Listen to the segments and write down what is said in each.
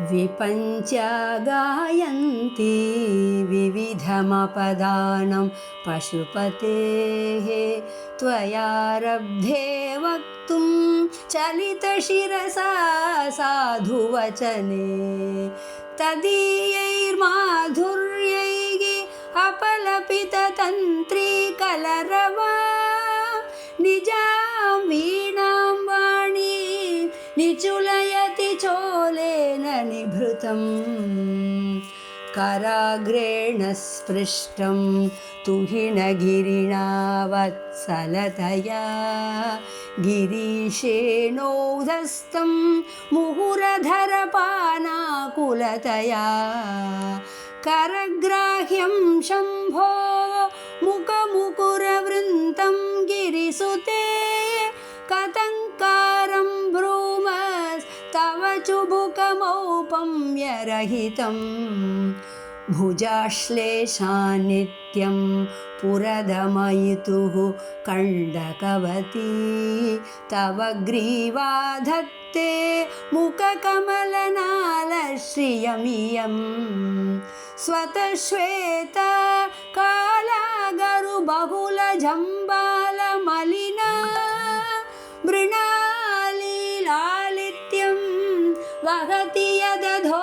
विपञ्च गायन्ति विविधमपदानं पशुपतेः त्वयारब्धे वक्तुं चलितशिरसा साधुवचने तदीयैर्माधुर्यैः अपलपिततन्त्रीकलरवा निजां वीणां वाणी निचुलयति चोलेन निभृतं कराग्रेण स्पृष्टं तुहिनगिरिणा वत्सलतया गिरीशेनोधस्तं मुहुरधरपानाकुलतया करग्राह्यं शम्भो मुखमुकुरवृन्तं गिरिसुते कथङ्कारं ब्रूमस्तव चुबुकमौपम्यरहितं भुजाश्लेषान्नित्यं पुरदमयितुः कण्डकवती तव ग्रीवा धत्ते मुखकमलनालश्रियमियं स्वतश्वेत कालागरुबहुलजम्बालमलिना मृणालीलालित्यं वहति यदधोहारलदिका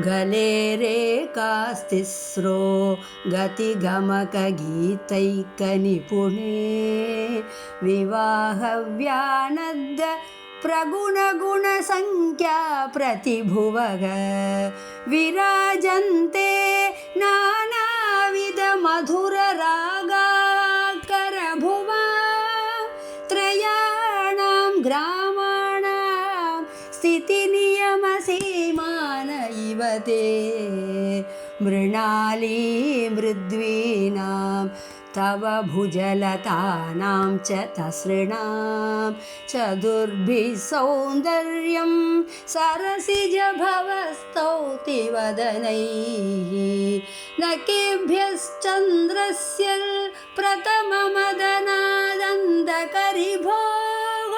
गले रेकास्तिस्रो गतिगमकगीतैकनिपुणे विवाहव्यानद्द प्रगुणगुणसंख्या प्रतिभुवः विराजन्ते नानाविधमधुररागाकरभुवा त्रयाणां ग्रामाणां स्थितिनियमसीमान इव ते मृणाली मृद्वीनां तव भुजलतानां च तसृणां चतुर्भिः सौन्दर्यं सरसिजभवस्तौति वदनैः नकेभ्यश्चन्द्रस्य प्रथममदनादन्दकरिभोः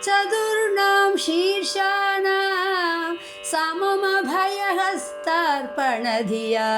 चतुर्णां शीर्षाणां सममभयहस्तार्पणधिया